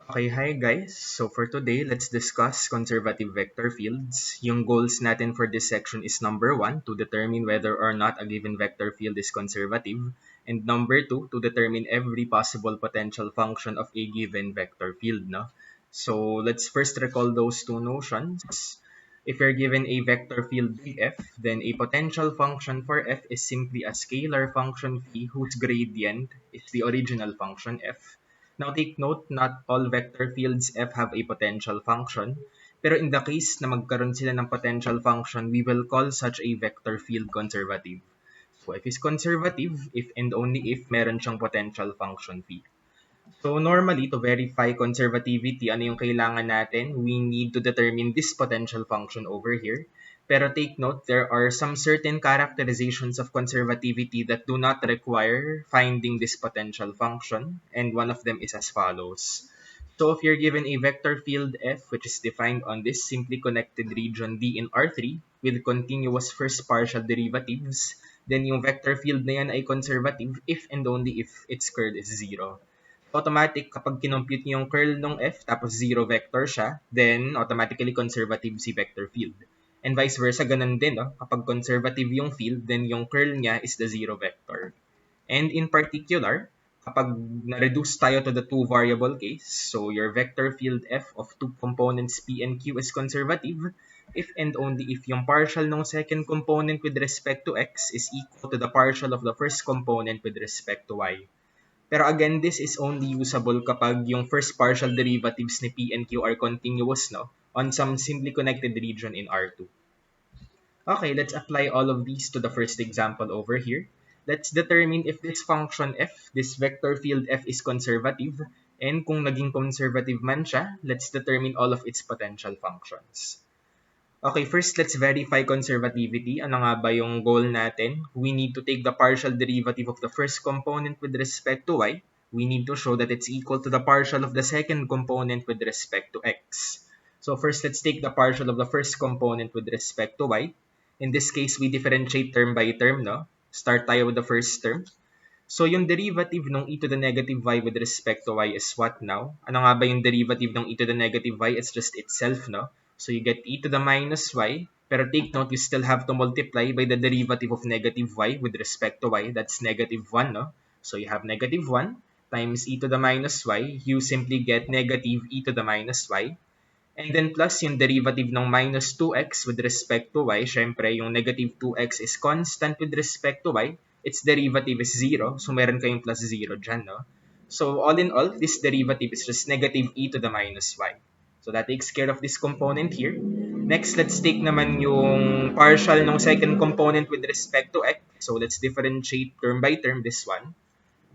Okay, hi guys. So for today, let's discuss conservative vector fields. Yung goals natin for this section is number 1, to determine whether or not a given vector field is conservative, and number 2, to determine every possible potential function of a given vector field. No? So let's first recall those two notions. If you're given a vector field f, then a potential function for f is simply a scalar function phi whose gradient is the original function f. Now take note, not all vector fields f have a potential function, pero in the case na magkaroon sila ng potential function, we will call such a vector field conservative. So f is conservative if and only if meron siyang potential function phi. So normally, to verify conservativity, ano yung kailangan natin? We need to determine this potential function over here. Pero take note, there are some certain characterizations of conservativity that do not require finding this potential function, and one of them is as follows. So if you're given a vector field f, which is defined on this simply connected region D in R3 with continuous first partial derivatives, then yung vector field na yan ay conservative if and only if its curl is 0. Automatic kapag kinompute niyo yung curl ng f tapos zero vector siya, then automatically conservative si vector field. And vice versa, ganun din, no? Kapag conservative yung field, then yung curl niya is the zero vector. And in particular, kapag na-reduce tayo to the two variable case, so your vector field f of two components p and q is conservative if and only if yung partial ng second component with respect to x is equal to the partial of the first component with respect to y. Pero again, this is only usable kapag yung first partial derivatives ni P and Q are continuous, no? On some simply connected region in R2. Okay, let's apply all of these to the first example over here. Let's determine if this function f, this vector field f is conservative, and kung naging conservative man siya, let's determine all of its potential functions. Okay, first let's verify conservativity. Ano nga ba yung goal natin? We need to take the partial derivative of the first component with respect to y. We need to show that it's equal to the partial of the second component with respect to x. So first, let's take the partial of the first component with respect to y. In this case, we differentiate term by term, no? Start tayo with the first term. So yung derivative ng e to the negative y with respect to y is what now? Ano nga ba yung derivative ng e to the negative y? It's just itself, no? So you get e to the minus y, pero take note, you still have to multiply by the derivative of negative y with respect to y. That's negative 1, no? So you have negative 1 times e to the minus y. You simply get negative e to the minus y. And then plus yung derivative ng minus 2x with respect to y. Syempre, yung negative 2x is constant with respect to y. Its derivative is 0. So, meron kayong plus 0 dyan, no? So, all in all, this derivative is just negative e to the minus y. So, that takes care of this component here. Next, let's take naman yung partial ng second component with respect to x. So, let's differentiate term by term this one.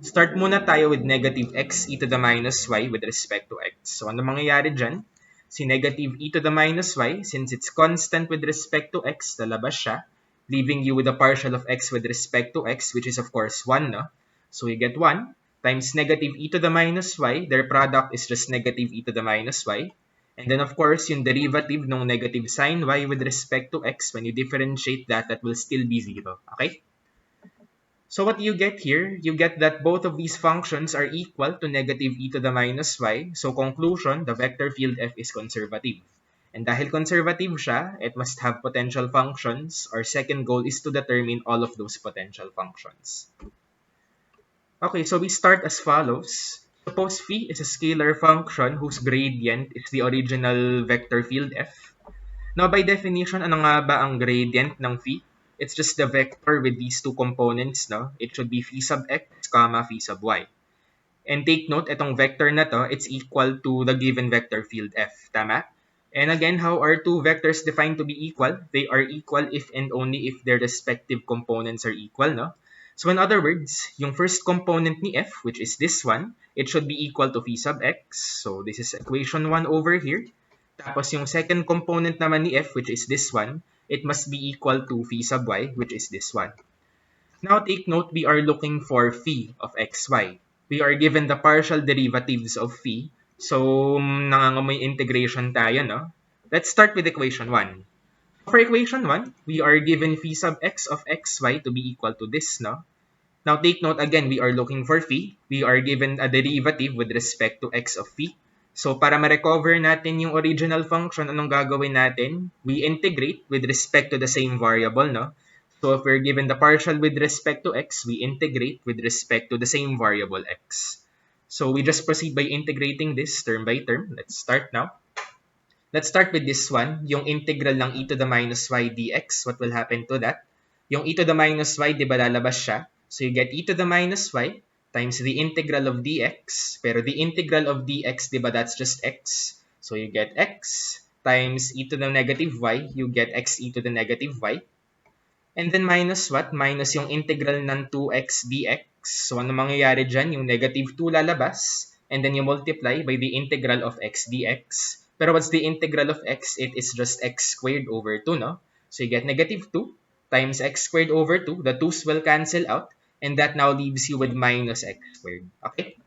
Start muna tayo with negative x e to the minus y with respect to x. So, ano mangyayari dyan? Si negative e to the minus y, since it's constant with respect to x, lalabas siya, leaving you with a partial of x with respect to x, which is of course 1, no? So you get 1 times negative e to the minus y, their product is just negative e to the minus y. And then of course, yung derivative ng negative sign y with respect to x, when you differentiate that, that will still be 0, okay? So what you get here, you get that both of these functions are equal to negative e to the minus y. So conclusion, the vector field f is conservative. And dahil conservative siya, it must have potential functions. Our second goal is to determine all of those potential functions. Okay, so we start as follows. Suppose phi is a scalar function whose gradient is the original vector field f. Now, by definition, ano nga ba ang gradient ng phi? It's just the vector with these two components, no? It should be phi sub x, comma, phi sub y. And take note, itong vector na to, it's equal to the given vector field f. Tama? And again, how are two vectors defined to be equal? They are equal if and only if their respective components are equal, no? So in other words, yung first component ni f, which is this one, it should be equal to phi sub x. So this is equation 1 over here. Tapos yung second component naman ni f, which is this one, it must be equal to phi sub y, which is this one. Now take note, we are looking for phi of xy. We are given the partial derivatives of phi. So, nangangamoy integration tayo, no? Let's start with equation 1. For equation 1, we are given phi sub x of xy to be equal to this, no? Now take note, again, we are looking for phi. We are given a derivative with respect to x of phi. So para ma-recover natin yung original function, anong gagawin natin? We integrate with respect to the same variable, no? So if we're given the partial with respect to x, we integrate with respect to the same variable x. So we just proceed by integrating this term by term. Let's start now. Let's start with this one, yung integral ng e to the minus y dx. What will happen to that? Yung e to the minus y, di ba lalabas siya? So you get e to the minus y times the integral of dx. Pero the integral of dx, di ba that's just x? So you get x times e to the negative y. You get x e to the negative y. And then minus what? Minus yung integral ng 2x dx. So ano mangyayari dyan? Yung negative 2 lalabas. And then you multiply by the integral of x dx. Pero what's the integral of x? It is just x squared over 2, no? So you get negative 2 times x squared over 2. The 2's will cancel out. And that now leaves you with minus x squared. Okay?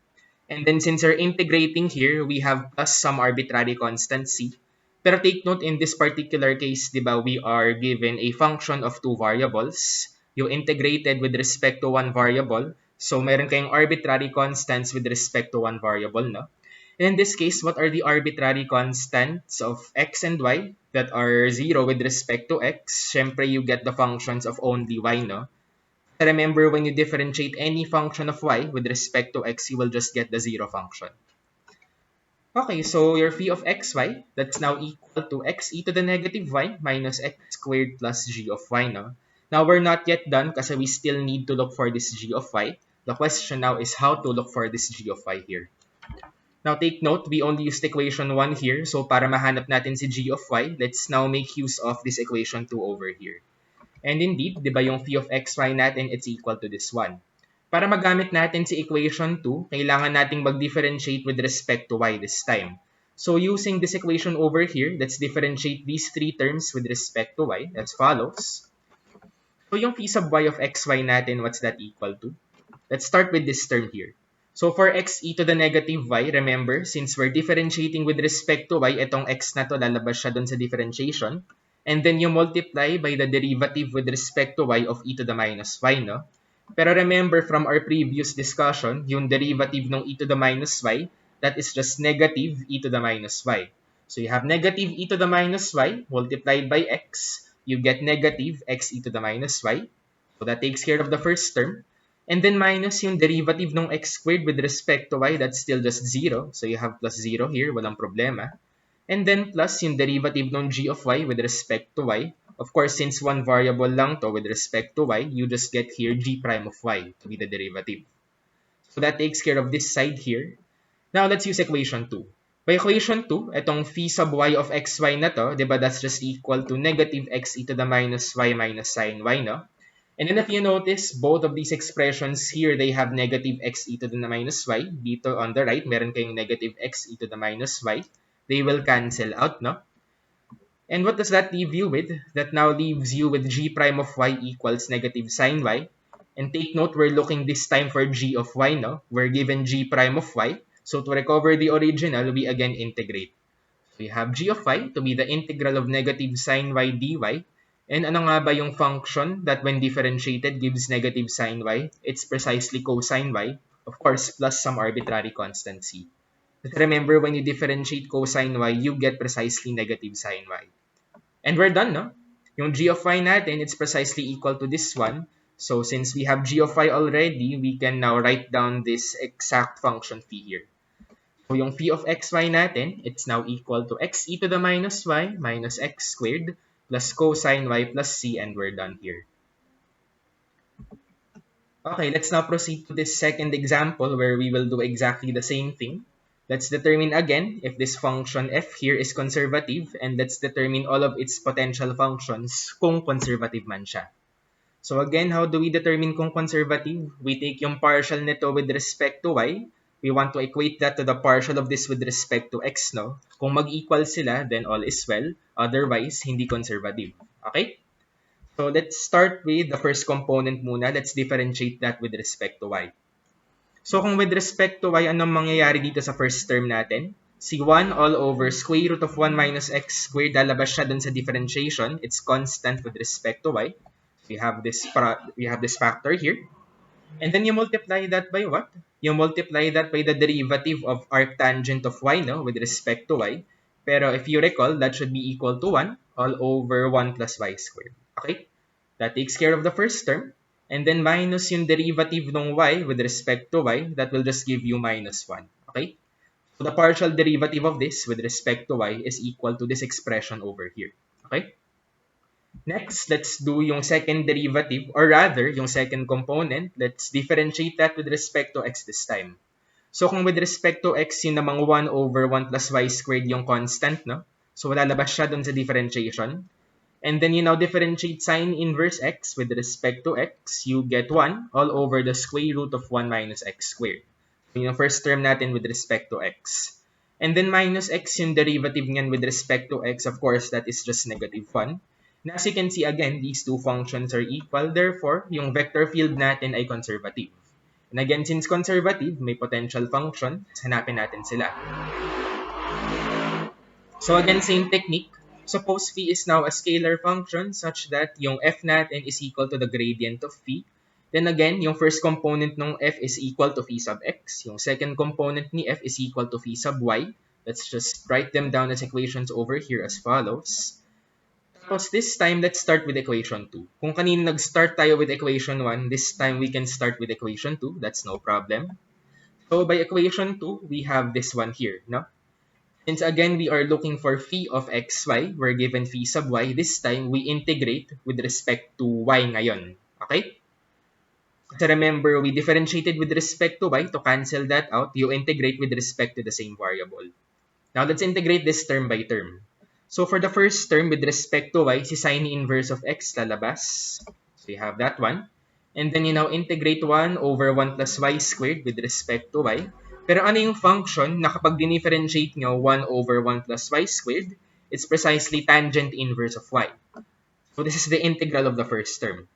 And then since we're integrating here, we have plus some arbitrary constant c. Pero take note, in this particular case, di ba, we are given a function of two variables. You integrated with respect to one variable. So meron kayong arbitrary constants with respect to one variable, no? In this case, what are the arbitrary constants of x and y that are 0 with respect to x? Syempre, you get the functions of only y, no? Remember, when you differentiate any function of y with respect to x, you will just get the 0 function. Okay, so your phi of xy, that's now equal to x e to the negative y minus x squared plus g of y, no? Now, we're not yet done kasi we still need to look for this g of y. The question now is how to look for this g of y here. Now, take note, we only used equation 1 here. So, para mahanap natin si g of y, let's now make use of this equation 2 over here. And indeed, di ba yung phi of xy natin, it's equal to this one. Para magamit natin si equation 2, kailangan nating mag-differentiate with respect to y this time. So, using this equation over here, let's differentiate these three terms with respect to y as follows. So, yung phi sub y of xy natin, what's that equal to? Let's start with this term here. So, for x e to the negative y, remember, since we're differentiating with respect to y, itong x na to lalabas siya dun sa differentiation. And then you multiply by the derivative with respect to y of e to the minus y, no? Pero remember from our previous discussion, yung derivative ng e to the minus y, that is just negative e to the minus y. So you have negative e to the minus y multiplied by x. You get negative x e to the minus y. So that takes care of the first term. And then minus yung derivative ng x squared with respect to y, that's still just 0. So you have plus 0 here, walang problema. And then plus yung derivative ng g of y with respect to y. Of course, since one variable lang to with respect to y, you just get here g prime of y to be the derivative. So that takes care of this side here. Now, let's use equation 2. By equation 2, itong phi sub y of xy na to, diba, that's just equal to negative x e to the minus y minus sin y, no? And then if you notice, both of these expressions here, they have negative x e to the minus y. Dito on the right, meron kayong negative x e to the minus y. They will cancel out, no? And what does that leave you with? That now leaves you with g prime of y equals negative sin y. And take note, we're looking this time for g of y, no? We're given g prime of y. So to recover the original, we again integrate. So you have g of y to be the integral of negative sin y dy. And ano nga ba yung function that when differentiated gives negative sin y? It's precisely cosine y, of course, plus some arbitrary constant c. But remember, when you differentiate cosine y, you get precisely negative sin y. And we're done, no? Yung g of y natin, it's precisely equal to this one. So since we have g of y already, we can now write down this exact function phi here. So yung phi of xy natin, it's now equal to x e to the minus y minus x squared plus cosine y plus c, and we're done here. Okay, let's now proceed to this second example where we will do exactly the same thing. Let's determine again if this function f here is conservative, and let's determine all of its potential functions kung conservative man siya. So again, how do we determine kung conservative? We take yung partial nito with respect to y. We want to equate that to the partial of this with respect to x, no? Kung mag-equal sila, then all is well. Otherwise, hindi conservative. Okay? So let's start with the first component muna. Let's differentiate that with respect to y. So kung with respect to y, anong mangyayari dito sa first term natin? Si 1 all over square root of 1 minus x squared, lalabas siya dun sa differentiation. It's constant with respect to y. We have this factor here. And then you multiply that by what? you multiply that by the derivative of arctangent of y, no, with respect to y. Pero if you recall, that should be equal to 1 all over 1 plus y squared. Okay? That takes care of the first term. And then minus yung derivative ng y with respect to y, that will just give you minus 1. Okay? So the partial derivative of this with respect to y is equal to this expression over here. Okay? Next, let's do yung second derivative, or rather, yung second component. Let's differentiate that with respect to x this time. So kung with respect to x, yun namang 1 over 1 plus y squared yung constant, no? So lalabas siya dun sa differentiation. And then you now differentiate sine inverse x with respect to x, you get 1 all over the square root of 1 minus x squared. So yung first term natin with respect to x. And then minus x yung derivative niyan with respect to x, of course, that is just negative 1. And as you can see again, these two functions are equal. Therefore, yung vector field natin ay conservative. And again, since conservative, may potential function, hanapin natin sila. So again, same technique. Suppose phi is now a scalar function such that yung f natin is equal to the gradient of phi. Then again, yung first component ng f is equal to phi sub x. Yung second component ni f is equal to phi sub y. Let's just write them down as equations over here as follows. Tapos this time, let's start with equation 2. Kung kanina nag-start tayo with equation 1, this time we can start with equation 2. That's no problem. So by equation 2, we have this one here, no? Since again, we are looking for phi of xy, we're given phi sub y. This time, we integrate with respect to y ngayon. Okay? So remember, we differentiated with respect to y. To cancel that out, you integrate with respect to the same variable. Now, let's integrate this term by term. So for the first term, with respect to y, si sine inverse of x lalabas. So you have that one. And then you now integrate 1 over 1 plus y squared with respect to y. Pero ano yung function na kapag dinifferentiate nyo 1 over 1 plus y squared, it's precisely tangent inverse of y. So this is the integral of the first term.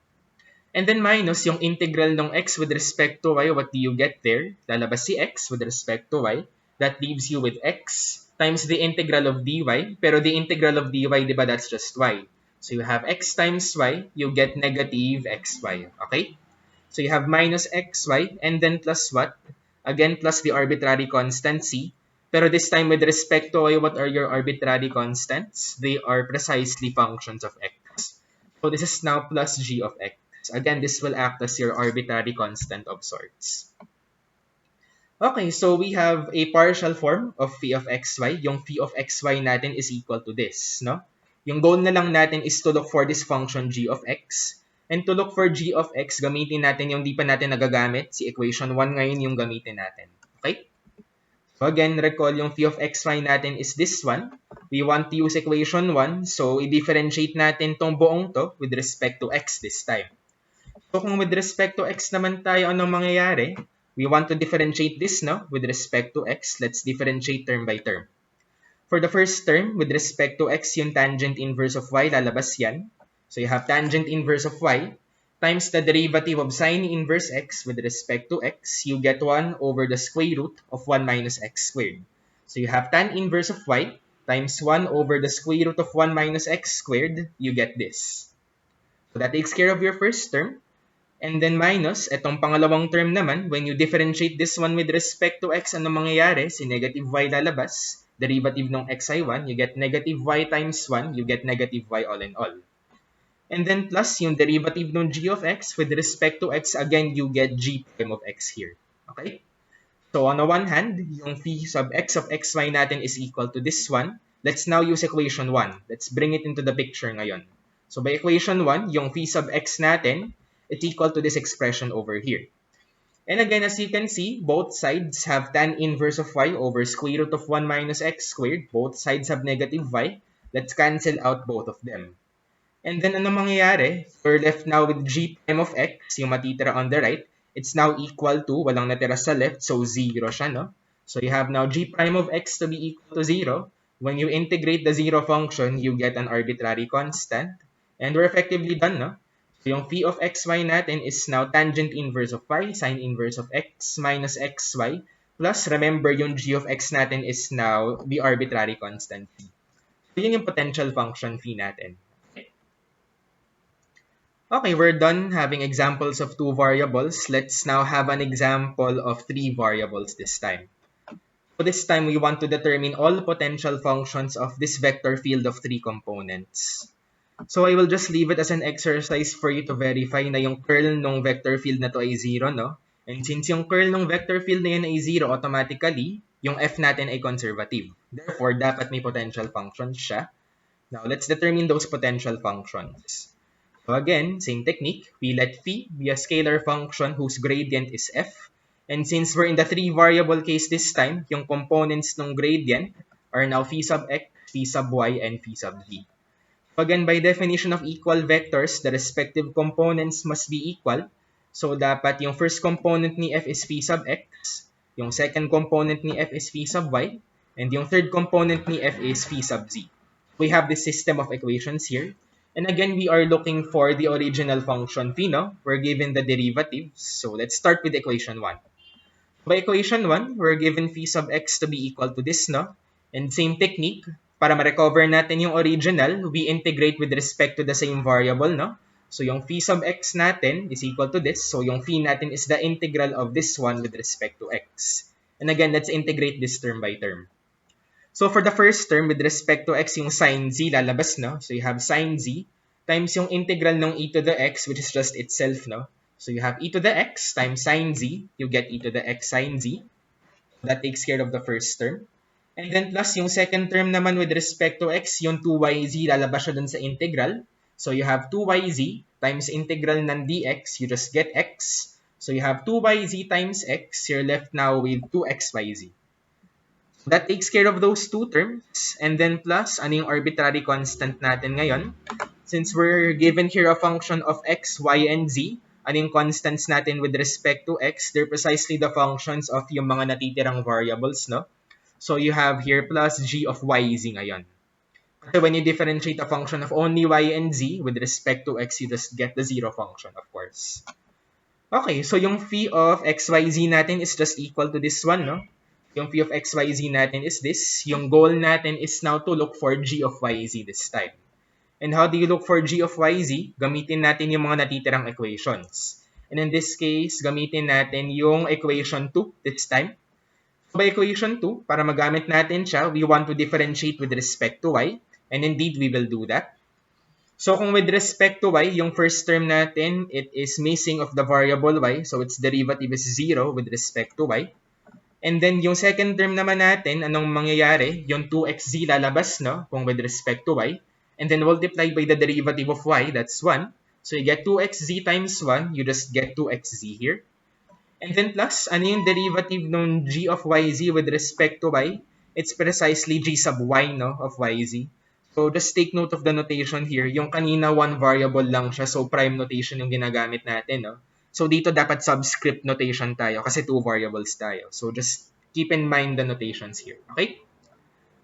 And then minus yung integral ng x with respect to y, what do you get there? Lalabas si x with respect to y. That leaves you with x times the integral of dy. Pero the integral of dy, di ba, that's just y. So you have x times y, you get negative xy. Okay? So you have minus xy, and then plus what? Again, plus the arbitrary constant c. Pero this time with respect to y, what are your arbitrary constants? They are precisely functions of x. So this is now plus g of x. Again, this will act as your arbitrary constant of sorts. Okay, so we have a partial form of phi of xy. Yung phi of xy natin is equal to this, no? Yung goal na lang natin is to look for this function g of x. And to look for g of x, gamitin natin yung di pa natin nagagamit. Si equation 1 ngayon yung gamitin natin. Okay? So again, recall yung phi of xy natin is this one. We want to use equation 1. So i-differentiate natin tong buong to with respect to x this time. So kung with respect to x naman tayo, anong mangyayari? We want to differentiate this, no? With respect to x, let's differentiate term by term. For the first term, with respect to x, yung tangent inverse of y, lalabas yan. So you have tangent inverse of y times the derivative of sine inverse x with respect to x. You get 1 over the square root of 1 minus x squared. So you have tan inverse of y times 1 over the square root of 1 minus x squared. You get this. So that takes care of your first term. And then minus, etong pangalawang term naman, when you differentiate this one with respect to x, ano mangyayari? Si negative y lalabas. Derivative ng xi1, you get negative y times 1, you get negative y all in all. And then plus, yung derivative ng g of x with respect to x, again, you get g prime of x here. Okay? So on the one hand, yung phi sub x of xy natin is equal to this one. Let's now use equation 1. Let's bring it into the picture ngayon. So by equation 1, yung phi sub x natin, it's equal to this expression over here. And again, as you can see, both sides have tan inverse of y over square root of 1 minus x squared. Both sides have negative y. Let's cancel out both of them. And then ano mangyayari? We're left now with g prime of x, yung matitira on the right. It's now equal to, walang natira sa left, so 0 siya, no? So you have now g prime of x to be equal to 0. When you integrate the 0 function, you get an arbitrary constant. And we're effectively done, no? So yung phi of xy natin is now tangent inverse of y, sine inverse of x minus xy, plus remember yung g of x natin is now the arbitrary constant phi. So yun yung potential function phi natin. Okay. Okay, we're done having examples of two variables. Let's now have an example of three variables this time. So this time, we want to determine all potential functions of this vector field of three components. So I will just leave it as an exercise for you to verify na yung curl ng vector field na to ay 0, no? And since yung curl ng vector field na yun ay 0, automatically, yung f natin ay conservative. Therefore, dapat may potential functions siya. Now, let's determine those potential functions. So again, same technique. We let phi be a scalar function whose gradient is f. And since we're in the three-variable case this time, yung components ng gradient are now phi sub x, phi sub y, and phi sub z. Again, by definition of equal vectors, the respective components must be equal. So, dapat yung first component ni f is phi sub x, yung second component ni f is phi sub y, and yung third component ni f is phi sub z. We have this system of equations here. And again, we are looking for the original function phi, no? We're given the derivatives. So, let's start with equation 1. By equation 1, we're given phi sub x to be equal to this, no? And same technique, para ma-recover natin yung original, we integrate with respect to the same variable, no? So yung phi sub x natin is equal to this. So yung phi natin is the integral of this one with respect to x. And again, let's integrate this term by term. So for the first term, with respect to x, yung sin z lalabas, no? So you have sin z times yung integral ng e to the x, which is just itself, no? So you have e to the x times sin z, you get e to the x sin z. That takes care of the first term. And then plus yung second term naman with respect to x, yung 2yz, lalabas siya dun sa integral. So you have 2yz times integral ng dx, you just get x. So you have 2yz times x, you're left now with 2xyz. That takes care of those two terms. And then plus, ano yung arbitrary constant natin ngayon? Since we're given here a function of x, y, and z, ano yung constants natin with respect to x? They're precisely the functions of yung mga natitirang variables, no? So you have here plus g of yz ngayon. Kasi when you differentiate a function of only y and z with respect to x, you just get the zero function, of course. Okay, so yung phi of xyz natin is just equal to this one, no? Yung phi of xyz natin is this. Yung goal natin is now to look for g of yz this time. And how do you look for g of yz? Gamitin natin yung mga natitirang equations. And in this case, gamitin natin yung equation 2 this time. By equation 2, para magamit natin siya, we want to differentiate with respect to y. And indeed, we will do that. So kung with respect to y, yung first term natin, it is missing of the variable y. So its derivative is 0 with respect to y. And then yung second term naman natin, anong mangyayari? Yung 2xz lalabas, no? Kung with respect to y. And then multiply by the derivative of y, that's 1. So you get 2xz times 1, you just get 2xz here. And then plus, ano yung derivative ng g of yz with respect to y? It's precisely g sub y, no, of yz. So just take note of the notation here. Yung kanina, one variable lang siya, so prime notation yung ginagamit natin, no? So dito dapat subscript notation tayo kasi two variables tayo. So just keep in mind the notations here, okay?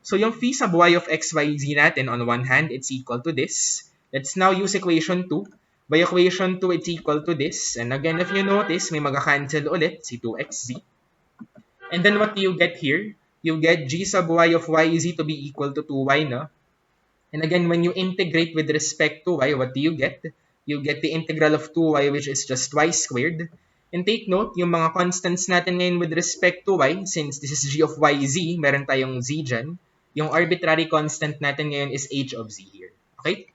So yung phi sub y of xyz natin, on one hand, it's equal to this. Let's now use equation 2. By equation 2, it's equal to this. And again, if you notice, may mag-cancel ulit, si 2xz. And then what do you get here? You get g sub y of yz to be equal to 2y, no? And again, when you integrate with respect to y, what do you get? You get the integral of 2y, which is just y squared. And take note, yung mga constants natin ngayon with respect to y, since this is g of yz, meron tayong z dyan, yung arbitrary constant natin ngayon is h of z here. Okay?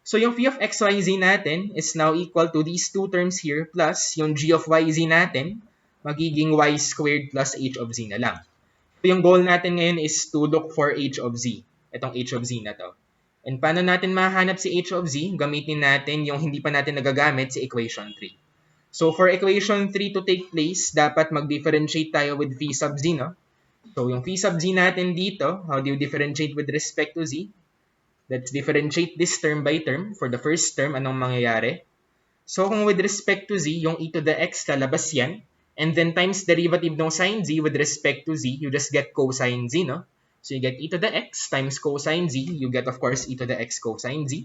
So yung phi of xyz natin is now equal to these two terms here plus yung g of yz natin, magiging y squared plus h of z na lang. So yung goal natin ngayon is to look for h of z. Itong h of z na to. And paano natin mahanap si h of z? Gamitin natin yung hindi pa natin nagagamit si equation 3. So for equation 3 to take place, dapat mag-differentiate tayo with phi sub z, no? So yung phi sub z natin dito, how do you differentiate with respect to z? Let's differentiate this term by term. For the first term, anong mangyayari? So kung with respect to z, yung e to the x, lalabas yan. And then times derivative ng sin z with respect to z, you just get cosine z, no? So you get e to the x times cosine z. You get, of course, e to the x cosine z.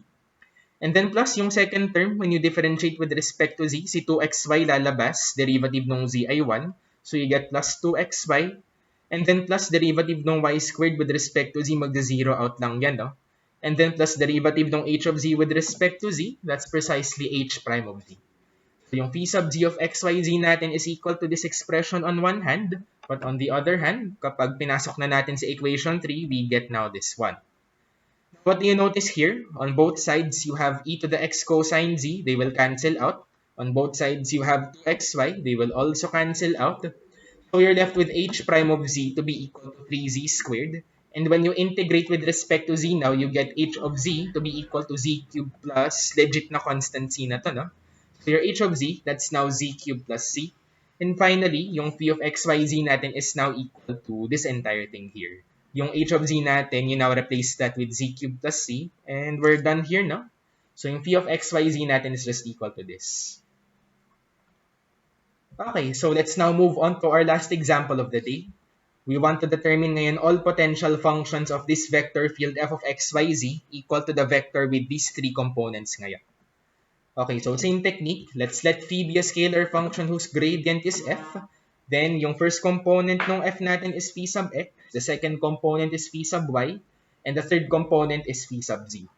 And then plus yung second term, when you differentiate with respect to z, si 2xy lalabas, derivative ng z ay 1. So you get plus 2xy. And then plus derivative ng y squared with respect to z, mag-zero out lang yan, no? and then plus derivative ng h of z with respect to z, that's precisely h prime of z. So yung phi sub z of xyz natin is equal to this expression on one hand, but on the other hand, kapag pinasok na natin sa equation 3, we get now this one. What do you notice here? On both sides, you have e to the x cosine z. They will cancel out. On both sides, you have 2xy. They will also cancel out. So you're left with h prime of z to be equal to 3z squared. And when you integrate with respect to z now, you get h of z to be equal to z cubed plus legit na constant c na to, no? So your h of z, that's now z cubed plus c. And finally, yung phi of xyz natin is now equal to this entire thing here. Yung h of z natin, you now replace that with z cubed plus c, and we're done here, no? So yung phi of xyz natin is just equal to this. Okay, so let's now move on to our last example of the day. We want to determine ngayon all potential functions of this vector field f of xyz equal to the vector with these three components ngayon. Okay, so same technique. Let's let phi be a scalar function whose gradient is f. Then, yung first component ng f natin is phi sub x. The second component is phi sub y. And the third component is phi sub z.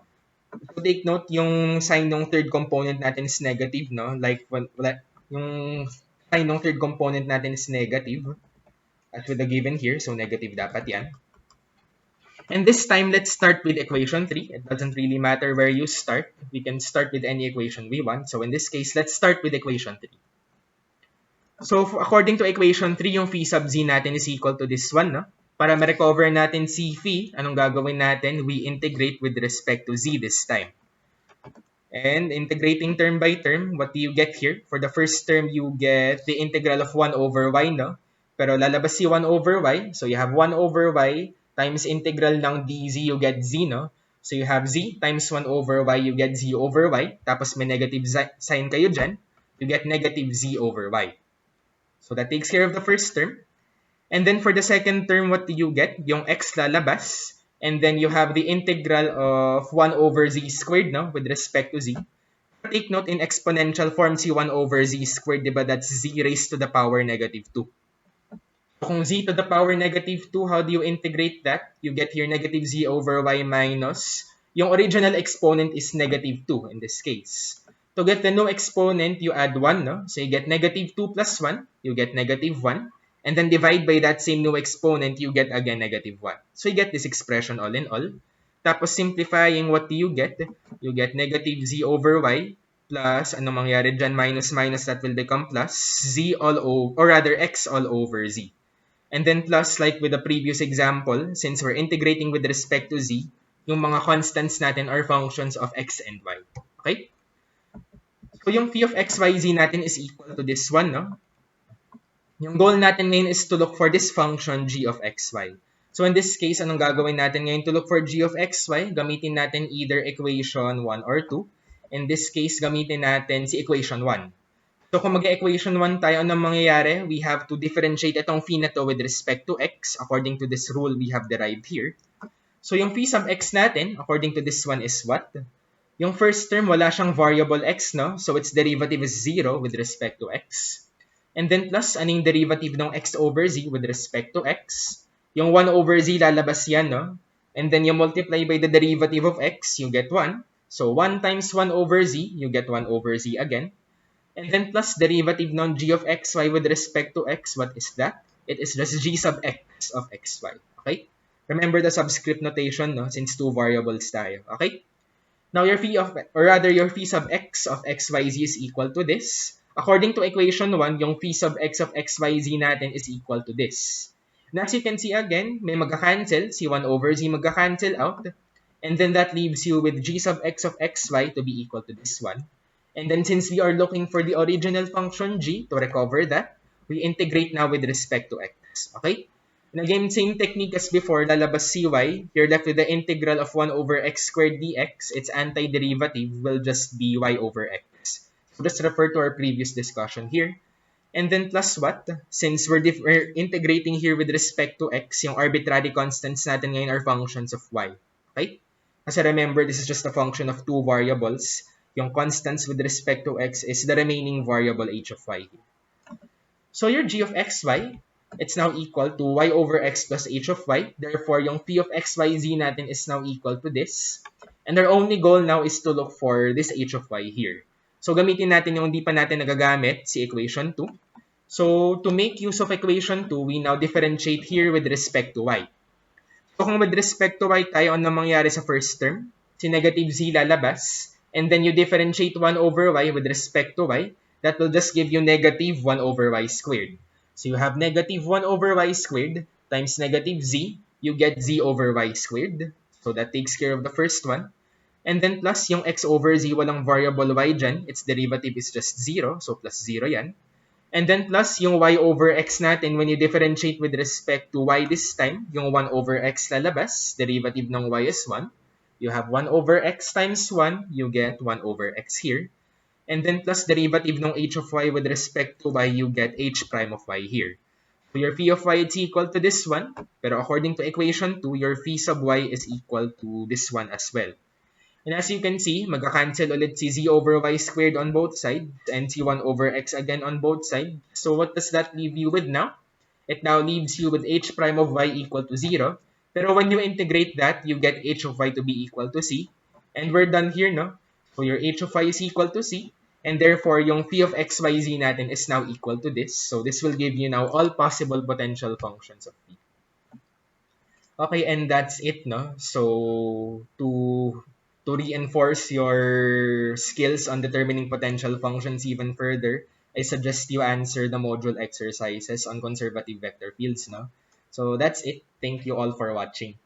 So take note, yung sign ng third component natin is negative, no? Like, yung sign ng third component natin is negative. As with the given here, so negative dapat yan. And this time, let's start with equation 3. It doesn't really matter where you start. We can start with any equation we want. So in this case, let's start with equation 3. So according to equation 3, yung phi sub z natin is equal to this one, no? Para ma-recover natin si phi, anong gagawin natin? We integrate with respect to z this time. And integrating term by term, what do you get here? For the first term, you get the integral of 1 over y, no? Pero lalabas si 1 over y. So you have 1 over y times integral ng dz, you get z, no? So you have z times 1 over y, you get z over y. Tapos may negative sign kayo dyan. You get negative z over y. So that takes care of the first term. And then for the second term, what do you get? Yung x lalabas. And then you have the integral of 1 over z squared, no? With respect to z. Take note, in exponential form, si 1 over z squared, diba? That's z raised to the power negative 2. Kung z to the power negative 2, how do you integrate that? You get here negative z over y minus. Yung original exponent is negative 2 in this case. To get the new exponent, you add 1, no? So you get negative 2 plus 1, you get negative 1. And then divide by that same new exponent, you get again negative 1. So you get this expression all in all. Tapos simplifying, what do you get? You get negative z over y plus, ano mangyari dyan? Minus minus, that will become plus z all over, or rather x all over z. And then plus, like with the previous example, since we're integrating with respect to z, yung mga constants natin are functions of x and y. Okay? So yung phi of xyz natin is equal to this one, no? Yung goal natin ngayon is to look for this function g of xy. So in this case, anong gagawin natin ngayon to look for g of xy? Gamitin natin either equation 1 or 2. In this case, gamitin natin si equation 1. So kung mag-equation 1 tayo, anong mangyayari? We have to differentiate itong phi na to with respect to x according to this rule we have derived here. So yung phi sub x natin, according to this one, is what? Yung first term, wala siyang variable x, no? So its derivative is 0 with respect to x. And then plus, anong derivative ng x over z with respect to x? Yung 1 over z, lalabas yan, no? And then you multiply by the derivative of x, you get 1. So 1 times 1 over z, you get 1 over z again. And then plus derivative ng g of xy with respect to x, what is that? It is just g sub x of xy. Okay? Remember the subscript notation, no? Since two variables tayo. Okay? Now your phi of, or rather your phi sub x of xyz is equal to this. According to equation 1, yung phi sub x of xyz natin is equal to this. And as you can see again, may magka-cancel. Si 1 over z magka-cancel out. And then that leaves you with g sub x of xy to be equal to this one. And then since we are looking for the original function g, to recover that, we integrate now with respect to x. Okay? And again, same technique as before, lalabas cy. You're left with the integral of 1 over x squared dx. Its antiderivative will just be y over x. So just refer to our previous discussion here. And then plus what? Since we're integrating here with respect to x, yung arbitrary constants natin ngayon are functions of y. Okay? Kasi remember, this is just a function of two variables. Yung constants with respect to x is the remaining variable h of y. So your g of xy, it's now equal to y over x plus h of y. Therefore, yung p of xyz natin is now equal to this. And our only goal now is to look for this h of y here. So gamitin natin yung hindi pa natin nagagamit, si equation 2. So to make use of equation 2, we now differentiate here with respect to y. So kung with respect to y tayo, ano mangyari sa first term? Si negative z lalabas, and then you differentiate 1 over y with respect to y, that will just give you negative 1 over y squared. So you have negative 1 over y squared times negative z, you get z over y squared. So that takes care of the first one. And then plus yung x over z, walang variable y dyan, its derivative is just 0, so plus 0 yan. And then plus yung y over x natin, when you differentiate with respect to y this time, yung 1 over x lalabas, derivative ng y is 1. You have 1 over x times 1, you get 1 over x here. And then plus derivative ng h of y with respect to y, you get h prime of y here. So your phi of y is equal to this one, pero according to equation 2, your phi sub y is equal to this one as well. And as you can see, magka-cancel ulit si z over y squared on both sides and si 1 over x again on both sides. So what does that leave you with now? It now leaves you with h prime of y equal to 0. Pero when you integrate that, you get h of y to be equal to c. And we're done here, no? So your h of y is equal to c. And therefore, yung phi of xyz natin is now equal to this. So this will give you now all possible potential functions of phi. Okay, and that's it, no? So to reinforce your skills on determining potential functions even further, I suggest you answer the module exercises on conservative vector fields, no? So that's it. Thank you all for watching.